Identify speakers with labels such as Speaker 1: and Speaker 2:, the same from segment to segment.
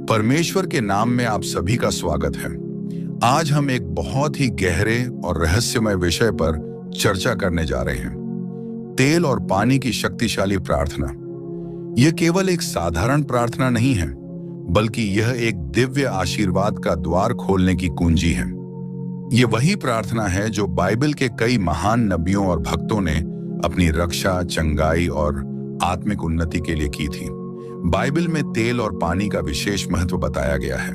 Speaker 1: परमेश्वर के नाम में आप सभी का स्वागत है। आज हम एक बहुत ही गहरे और रहस्यमय विषय पर चर्चा करने जा रहे हैं। तेल और पानी की शक्तिशाली प्रार्थना। यह केवल एक साधारण प्रार्थना नहीं है, बल्कि यह एक दिव्य आशीर्वाद का द्वार खोलने की कुंजी है। यह वही प्रार्थना है जो बाइबल के कई महान नबियों और भक्तों ने अपनी रक्षा, चंगाई और आत्मिक उन्नति के लिए की थी। बाइबल में तेल और पानी का विशेष महत्व बताया गया है।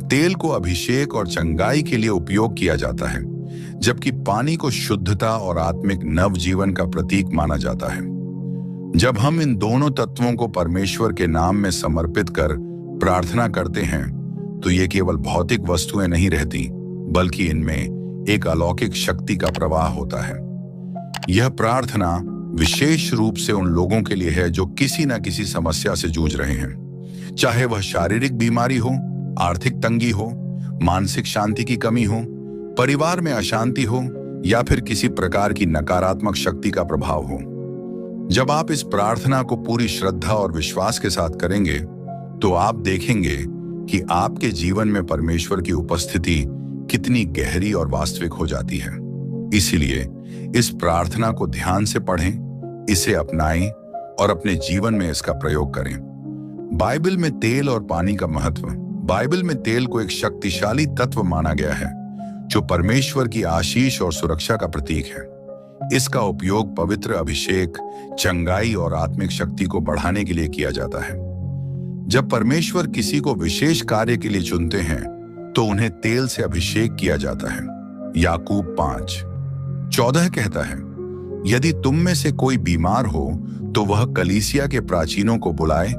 Speaker 1: तेल को अभिषेक और चंगाई के लिए उपयोग किया जाता है, जबकि पानी को शुद्धता और आत्मिक नवजीवन का प्रतीक माना जाता है। जब हम इन दोनों तत्वों को परमेश्वर के नाम में समर्पित कर प्रार्थना करते हैं, तो ये केवल भौतिक वस्तुएं नहीं रहती, बल्कि इनमें एक अलौकिक शक्ति का प्रवाह होता है। यह प्रार्थना विशेष रूप से उन लोगों के लिए है जो किसी न किसी समस्या से जूझ रहे हैं, चाहे वह शारीरिक बीमारी हो, आर्थिक तंगी हो, मानसिक शांति की कमी हो, परिवार में अशांति हो या फिर किसी प्रकार की नकारात्मक शक्ति का प्रभाव हो। जब आप इस प्रार्थना को पूरी श्रद्धा और विश्वास के साथ करेंगे, तो आप देखेंगे कि आपके जीवन में परमेश्वर की उपस्थिति कितनी गहरी और वास्तविक हो जाती है। इसीलिए इस प्रार्थना को ध्यान से पढ़ें, इसे अपनाएं और अपने जीवन में इसका प्रयोग करें। बाइबल में तेल और पानी का महत्व। बाइबल में तेल को एक शक्तिशाली तत्व माना गया है, जो परमेश्वर की आशीष और सुरक्षा का प्रतीक है। इसका उपयोग पवित्र अभिषेक, चंगाई और आत्मिक शक्ति को बढ़ाने के लिए किया जाता है। जब परमेश्वर किसी को विशेष कार्य के लिए चुनते हैं, तो उन्हें तेल से अभिषेक किया जाता है। याकूब 5:14 कहता है, यदि तुम में से कोई बीमार हो तो वह कलीसिया के प्राचीनों को बुलाए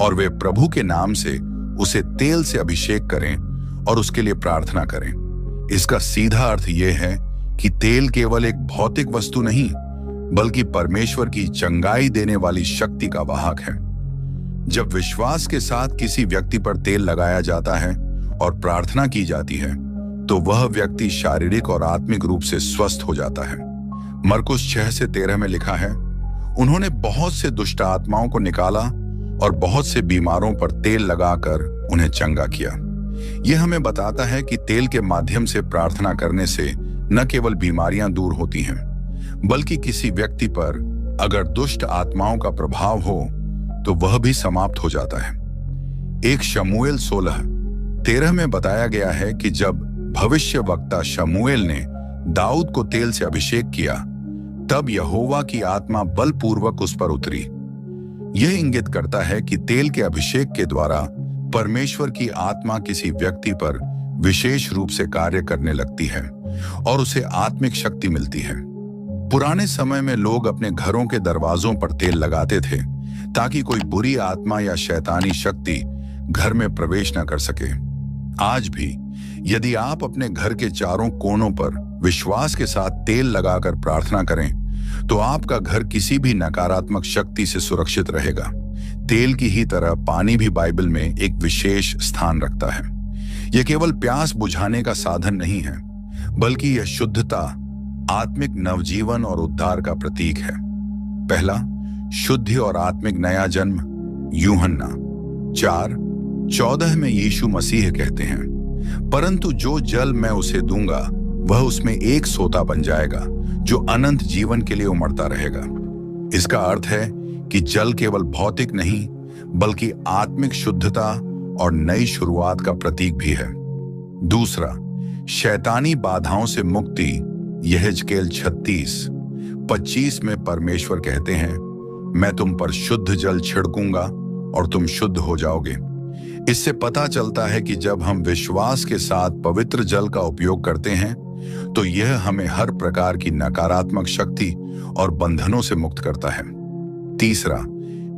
Speaker 1: और वे प्रभु के नाम से उसे तेल से अभिषेक करें और उसके लिए प्रार्थना करें। इसका सीधा अर्थ यह है कि तेल केवल एक भौतिक वस्तु नहीं, बल्कि परमेश्वर की चंगाई देने वाली शक्ति का वाहक है। जब विश्वास के साथ किसी व्यक्ति पर तेल लगाया जाता है और प्रार्थना की जाती है, तो वह व्यक्ति शारीरिक और आत्मिक रूप से स्वस्थ हो जाता है। मरकुस 6:13 में लिखा है, उन्होंने बहुत से दुष्ट आत्माओं को निकाला और बहुत से बीमारों पर तेल लगाकर उन्हें चंगा किया। यह हमें बताता है कि तेल के माध्यम से प्रार्थना करने से न केवल बीमारियां दूर होती हैं, बल्कि किसी व्यक्ति पर अगर दुष्ट आत्माओं का प्रभाव हो तो वह भी समाप्त हो जाता है। 1 शमूएल 16:13 में बताया गया है कि जब भविष्यवक्ता शमूएल ने दाऊद को तेल से अभिषेक किया, तब यहोवा की आत्मा बलपूर्वक उस पर उतरी। यह इंगित करता है कि तेल के अभिषेक के द्वारा परमेश्वर की आत्मा किसी व्यक्ति पर विशेष रूप से कार्य करने लगती है और उसे आत्मिक शक्ति मिलती है। पुराने समय में लोग अपने घरों के दरवाजों पर तेल लगाते थे, ताकि कोई बुरी आत्मा या शैतानी शक्ति घर में प्रवेश न कर सके। आज भी यदि आप अपने घर के चारों कोनों पर विश्वास के साथ तेल लगाकर प्रार्थना करें, तो आपका घर किसी भी नकारात्मक शक्ति से सुरक्षित रहेगा। तेल की ही तरह पानी भी बाइबल में एक विशेष स्थान रखता है। यह केवल प्यास बुझाने का साधन नहीं है, बल्कि यह शुद्धता, आत्मिक नवजीवन और उद्धार का प्रतीक है। पहला, शुद्धि और आत्मिक नया जन्म। यूहन्ना 4:14 में यीशु मसीह कहते हैं, परंतु जो जल मैं उसे दूंगा वह उसमें एक सोता बन जाएगा, जो अनंत जीवन के लिए उमड़ता रहेगा। इसका अर्थ है कि जल केवल भौतिक नहीं, बल्कि आत्मिक शुद्धता और नई शुरुआत का प्रतीक भी है। दूसरा, शैतानी बाधाओं से मुक्ति। यहेजकेल 36:25 में परमेश्वर कहते हैं, मैं तुम पर शुद्ध जल छिड़कूंगा और तुम शुद्ध हो जाओगे। इससे पता चलता है कि जब हम विश्वास के साथ पवित्र जल का उपयोग करते हैं, तो यह हमें हर प्रकार की नकारात्मक शक्ति और बंधनों से मुक्त करता है। तीसरा,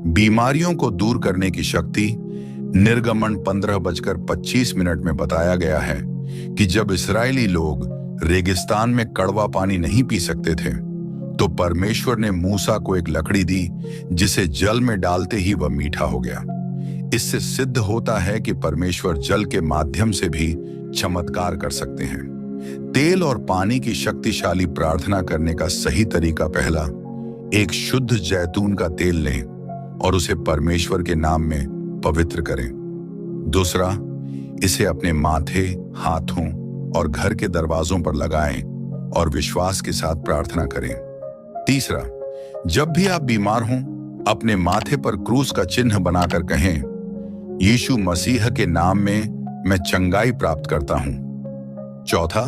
Speaker 1: बीमारियों को दूर करने की शक्ति। निर्गमन 15:25 में बताया गया है कि जब इस्राएली लोग रेगिस्तान में कड़वा पानी नहीं पी सकते थे, तो परमेश्वर ने मूसा को एक लकड़ी दी, जिसे जल में डालते ही वह मीठा हो गया। इससे सिद्ध होता है कि परमेश्वर जल के माध्यम से भी चमत्कार कर सकते हैं। तेल और पानी की शक्तिशाली प्रार्थना करने का सही तरीका। पहला, एक शुद्ध जैतून का तेल लें और उसे परमेश्वर के नाम में पवित्र करें। दूसरा, इसे अपने माथे, हाथों और घर के दरवाजों पर लगाएं और विश्वास के साथ प्रार्थना करें। तीसरा, जब भी आप बीमार हों, अपने माथे पर क्रूस का चिन्ह बनाकर कहें, यीशु मसीह के नाम में मैं चंगाई प्राप्त करता हूं। चौथा,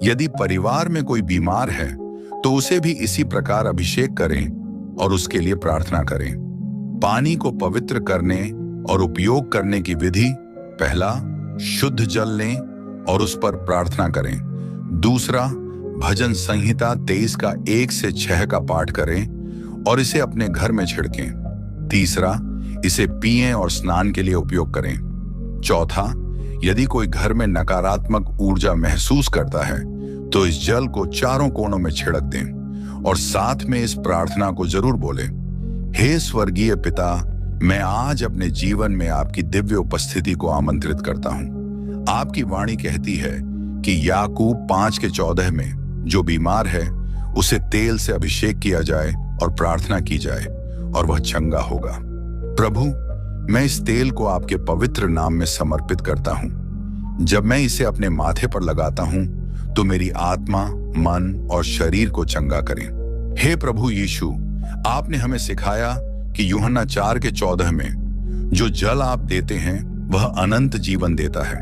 Speaker 1: यदि परिवार में कोई बीमार है तो उसे भी इसी प्रकार अभिषेक करें और उसके लिए प्रार्थना करें। पानी को पवित्र करने और उपयोग करने की विधि: पहला, शुद्ध जल लें और उस पर प्रार्थना करें। दूसरा, भजन संहिता 23 का 1 से 6 का पाठ करें और इसे अपने घर में छिड़कें। तीसरा, इसे पिएं और स्नान के लिए उपयोग करें। चौथा, यदि कोई घर में नकारात्मक ऊर्जा महसूस करता है तो इस जल को चारों कोनों में छिड़क दें और साथ में इस प्रार्थना को जरूर बोलें, हे स्वर्गीय पिता, मैं आज अपने जीवन में आपकी दिव्य उपस्थिति को आमंत्रित करता हूं। आपकी वाणी कहती है कि याकूब 5:14 में जो बीमार है उसे तेल से अभिषेक किया जाए और प्रार्थना की जाए और वह चंगा होगा। प्रभु, मैं इस तेल को आपके पवित्र नाम में समर्पित करता हूं। जब मैं इसे अपने माथे पर लगाता हूं तो मेरी आत्मा, मन और शरीर को चंगा करें। हे प्रभु यीशु, आपने हमें सिखाया कि यूहन्ना 4:14 में जो जल आप देते हैं वह अनंत जीवन देता है।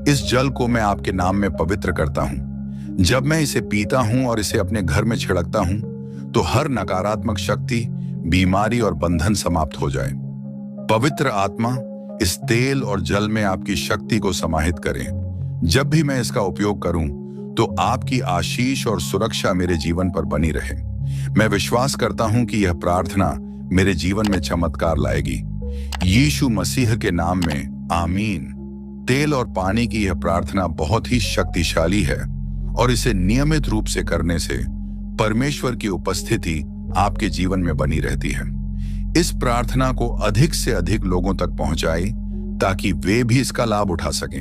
Speaker 1: इस जल को मैं आपके नाम में पवित्र करता हूं। जब मैं इसे पीता हूं और इसे अपने घर में छिड़कता हूं तो हर नकारात्मक शक्ति, बीमारी और बंधन समाप्त हो जाए। पवित्र आत्मा इस तेल और जल में आपकी शक्ति को समाहित करें। जब भी मैं इसका उपयोग करूं तो आपकी आशीष और सुरक्षा मेरे जीवन पर बनी रहे। मैं विश्वास करता हूं कि यह प्रार्थना मेरे जीवन में चमत्कार लाएगी। यीशु मसीह के नाम में आमीन। तेल और पानी की यह प्रार्थना बहुत ही शक्तिशाली है और इसे नियमित रूप से करने से परमेश्वर की उपस्थिति आपके जीवन में बनी रहती है। इस प्रार्थना को अधिक से अधिक लोगों तक पहुंचाएं ताकि वे भी इसका लाभ उठा सकें।